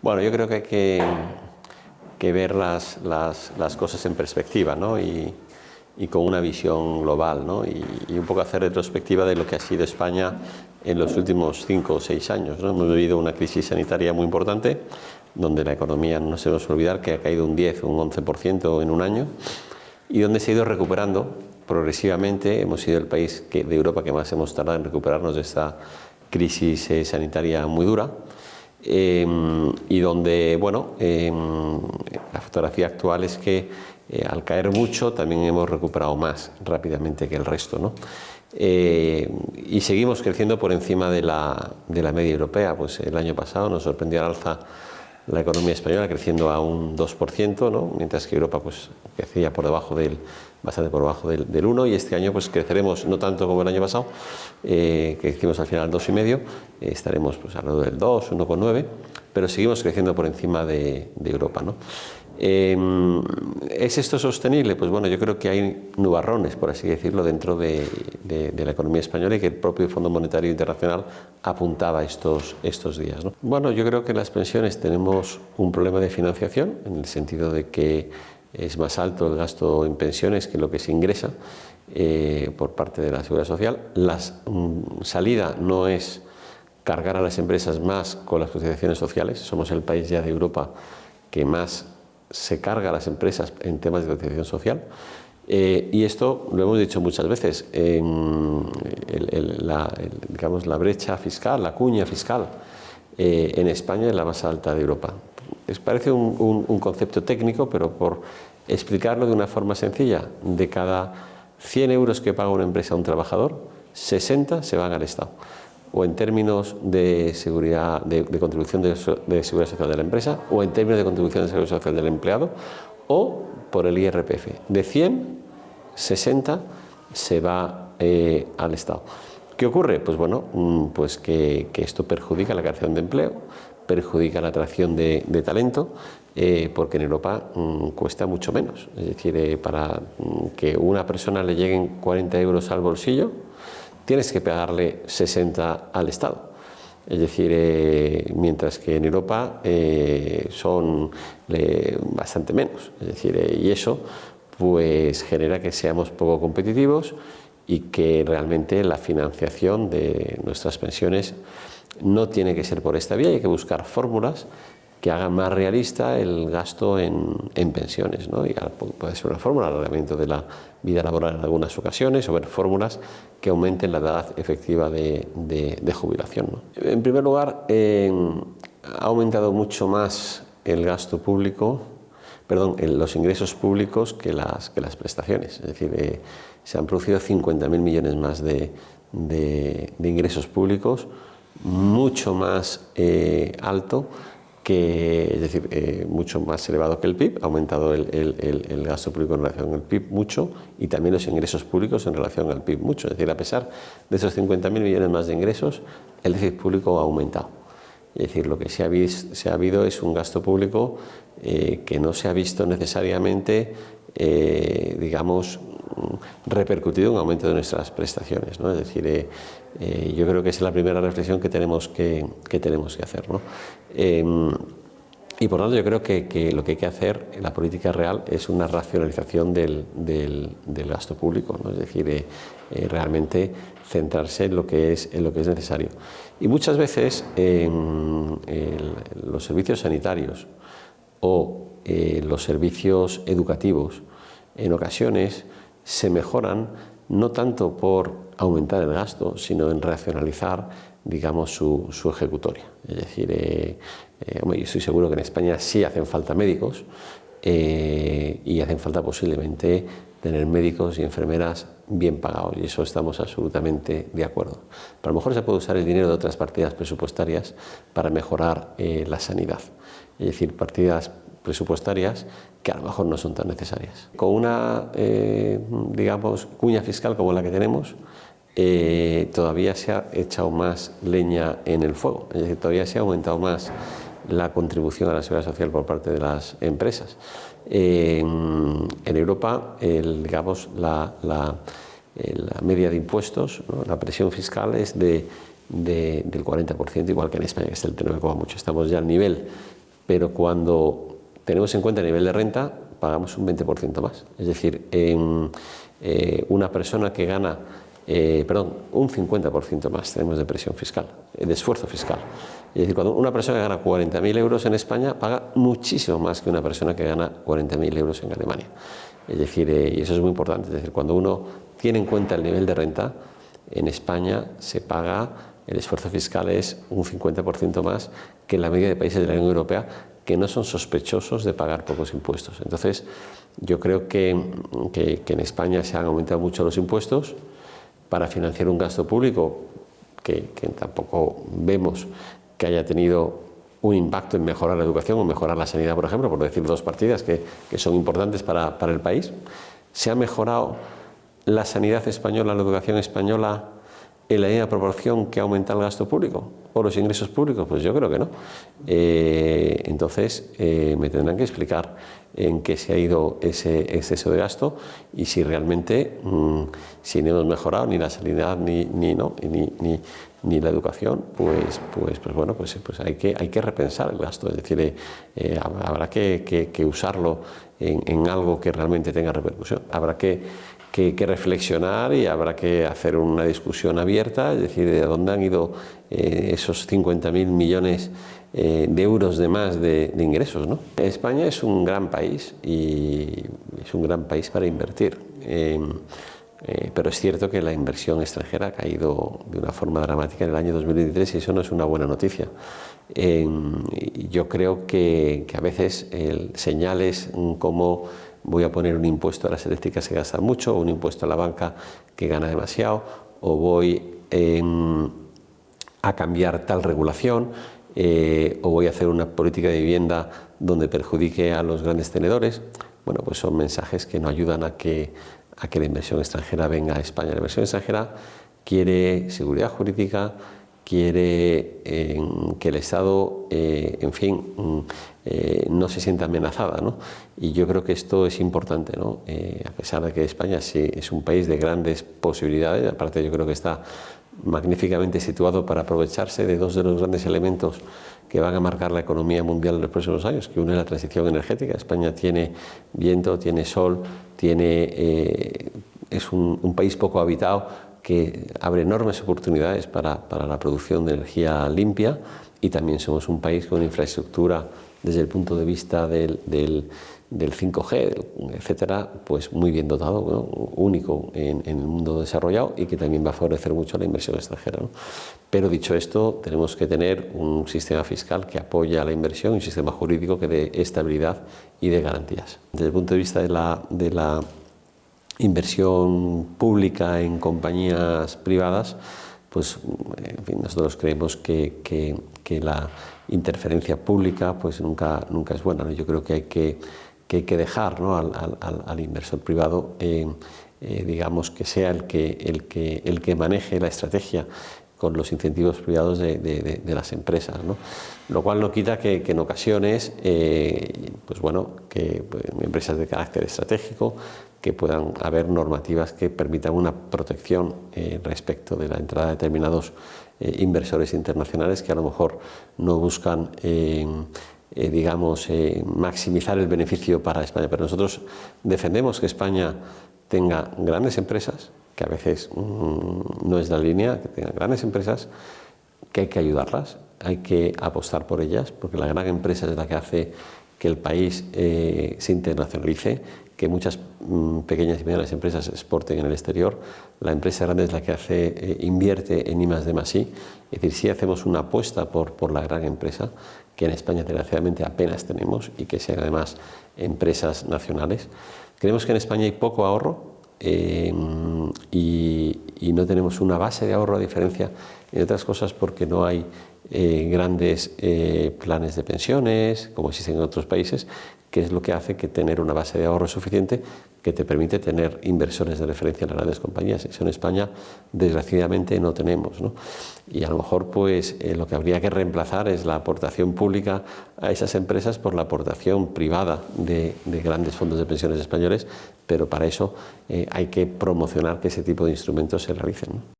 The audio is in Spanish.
Bueno, yo creo que hay que ver las cosas en perspectiva, ¿no? Y con una visión global, ¿no? Y un poco hacer retrospectiva de lo que ha sido España en los últimos 5 o 6 años, ¿no? Hemos vivido una crisis sanitaria muy importante, donde la economía, no se nos olvidar, que ha caído un 10 o un 11% en un año, y donde se ha ido recuperando progresivamente. Hemos sido el país de Europa que más hemos tardado en recuperarnos de esta crisis sanitaria muy dura. Y donde, bueno, la fotografía actual es que al caer mucho también hemos recuperado más rápidamente que el resto, ¿no? Y seguimos creciendo por encima de la media europea. Pues el año pasado nos sorprendió al alza la economía española, creciendo a un 2%, ¿no? Mientras que Europa pues crecía bastante por debajo del 1%, y este año pues creceremos no tanto como el año pasado, que hicimos al final 2,5%, estaremos pues alrededor del 2, 1,9%, pero seguimos creciendo por encima de Europa, ¿no? ¿Es esto sostenible? Pues bueno, yo creo que hay nubarrones, por así decirlo, dentro de la economía española, y que el propio Fondo Monetario Internacional apuntaba estos días, ¿no? Bueno, yo creo que en las pensiones tenemos un problema de financiación, en el sentido de que es más alto el gasto en pensiones que lo que se ingresa por parte de la Seguridad Social. La salida no es cargar a las empresas más con las cotizaciones sociales. Somos el país ya de Europa que más se carga a las empresas en temas de cotización social, y esto lo hemos dicho muchas veces. Digamos, la brecha fiscal, la cuña fiscal en España es la más alta de Europa. Les parece un concepto técnico, pero por explicarlo de una forma sencilla, de cada 100 euros que paga una empresa a un trabajador, 60 se van al Estado, o en términos de seguridad, de contribución de seguridad social de la empresa, o en términos de contribución de seguridad social del empleado, o por el IRPF. De 100, 60 se va al Estado. ¿Qué ocurre? Pues bueno, pues que esto perjudica la creación de empleo, perjudica la atracción de talento, porque en Europa cuesta mucho menos. Es decir, para que una persona le lleguen 40 euros al bolsillo, tienes que pagarle 60 al Estado. Es decir, mientras que en Europa son bastante menos. Es decir, y eso pues genera que seamos poco competitivos, y que realmente la financiación de nuestras pensiones no tiene que ser por esta vía. Hay que buscar fórmulas que hagan más realista el gasto en pensiones, ¿no? Y puede ser una fórmula, el alargamiento de la vida laboral en algunas ocasiones, o ver fórmulas que aumenten la edad efectiva de jubilación, ¿no? En primer lugar, ha aumentado mucho más el gasto público, los ingresos públicos que las prestaciones. Es decir, se han producido 50.000 millones más de ingresos públicos, mucho más alto, es decir, mucho más elevado que el PIB. Ha aumentado el gasto público en relación al PIB mucho, y también los ingresos públicos en relación al PIB mucho. Es decir, a pesar de esos 50.000 millones más de ingresos, el déficit público ha aumentado. Es decir, lo que se ha habido es un gasto público que no se ha visto necesariamente, digamos, repercutido en un aumento de nuestras prestaciones, ¿no? Es decir, yo creo que esa es la primera reflexión que tenemos que hacer, ¿no? Y por lo tanto, yo creo que lo que hay que hacer en la política real es una racionalización del gasto público, ¿no? Es decir, realmente centrarse en lo que es necesario. Y muchas veces los servicios sanitarios o los servicios educativos, en ocasiones se mejoran no tanto por aumentar el gasto, sino en racionalizar, digamos, su ejecutoria. Es decir, yo estoy seguro que en España sí hacen falta médicos, y hacen falta posiblemente tener médicos y enfermeras bien pagados, y eso estamos absolutamente de acuerdo. Pero a lo mejor se puede usar el dinero de otras partidas presupuestarias para mejorar la sanidad. Es decir, partidas presupuestarias que a lo mejor no son tan necesarias. Con una, digamos, cuña fiscal como la que tenemos, todavía se ha echado más leña en el fuego. Es decir, todavía se ha aumentado más la contribución a la seguridad social por parte de las empresas. En Europa, digamos, la media de impuestos, ¿no? La presión fiscal es del 40%, igual que en España, que es el 39,8%. Estamos ya al nivel pero cuando tenemos en cuenta el nivel de renta, pagamos un 20% más. Es decir, una persona que gana, un 50% más tenemos de presión fiscal, de esfuerzo fiscal. Es decir, cuando una persona que gana 40.000 euros en España paga muchísimo más que una persona que gana 40.000 euros en Alemania. Es decir, y eso es muy importante. Es decir, cuando uno tiene en cuenta el nivel de renta, en España se paga, el esfuerzo fiscal es un 50% más que en la media de países de la Unión Europea que no son sospechosos de pagar pocos impuestos. Entonces, yo creo que en España se han aumentado mucho los impuestos para financiar un gasto público que tampoco vemos que haya tenido un impacto en mejorar la educación o mejorar la sanidad, por ejemplo, por decir dos partidas que son importantes para el país. ¿Se ha mejorado la sanidad española, la educación española en la misma proporción que aumenta el gasto público o los ingresos públicos? Pues yo creo que no. Entonces me tendrán que explicar en qué se ha ido ese exceso de gasto y si realmente si no hemos mejorado ni la sanidad ni la educación, pues hay que repensar el gasto. Es decir, habrá que usarlo en algo que realmente tenga repercusión. Habrá que reflexionar y habrá que hacer una discusión abierta, es decir, de dónde han ido esos 50.000 millones de euros de más de ingresos, ¿no? España es un gran país y es un gran país para invertir, pero es cierto que la inversión extranjera ha caído de una forma dramática en el año 2023 y eso no es una buena noticia. Yo creo que a veces señales como voy a poner un impuesto a las eléctricas que gastan mucho, o un impuesto a la banca que gana demasiado, o voy a cambiar tal regulación, o voy a hacer una política de vivienda donde perjudique a los grandes tenedores. Bueno, pues son mensajes que no ayudan a que la inversión extranjera venga a España. La inversión extranjera quiere seguridad jurídica, quiere que el Estado, no se sienta amenazada, ¿no? Y yo creo que esto es importante, ¿no? A pesar de que España sí es un país de grandes posibilidades, aparte yo creo que está magníficamente situado para aprovecharse de dos de los grandes elementos que van a marcar la economía mundial en los próximos años, que uno es la transición energética. España tiene viento, tiene sol, es un país poco habitado que abre enormes oportunidades para la producción de energía limpia, y también somos un país con infraestructura desde el punto de vista del 5G, etcétera, pues muy bien dotado, ¿no? Único en el mundo desarrollado, y que también va a favorecer mucho la inversión extranjera, ¿no? Pero dicho esto, tenemos que tener un sistema fiscal que apoye a la inversión y un sistema jurídico que dé estabilidad y dé garantías. Desde el punto de vista de la inversión pública en compañías privadas, pues en fin, nosotros creemos que la interferencia pública pues nunca es buena, ¿no? Yo creo que hay que dejar, ¿no?, al inversor privado, digamos, que sea el que maneje la estrategia con los incentivos privados de las empresas, ¿no? Lo cual no quita que en ocasiones, empresas de carácter estratégico, que puedan haber normativas que permitan una protección respecto de la entrada de determinados inversores internacionales que a lo mejor no buscan maximizar el beneficio para España. Pero nosotros defendemos que España tenga grandes empresas, que a veces no es la línea, que tenga grandes empresas, que hay que ayudarlas, hay que apostar por ellas, porque la gran empresa es la que hace que el país se internacionalice, que muchas pequeñas y medianas empresas exporten en el exterior. La empresa grande es la que invierte en I+D+I. Es decir, si hacemos una apuesta por la gran empresa, que en España desgraciadamente apenas tenemos, y que sean además empresas nacionales. Creemos que en España hay poco ahorro y no tenemos una base de ahorro, a diferencia, entre otras cosas, porque no hay grandes planes de pensiones como existen en otros países, que es lo que hace que tener una base de ahorro suficiente que te permite tener inversores de referencia en las grandes compañías. Eso en España desgraciadamente no tenemos, ¿no? Y a lo mejor pues lo que habría que reemplazar es la aportación pública a esas empresas por la aportación privada de grandes fondos de pensiones españoles, pero para eso hay que promocionar que ese tipo de instrumentos se realicen, ¿no?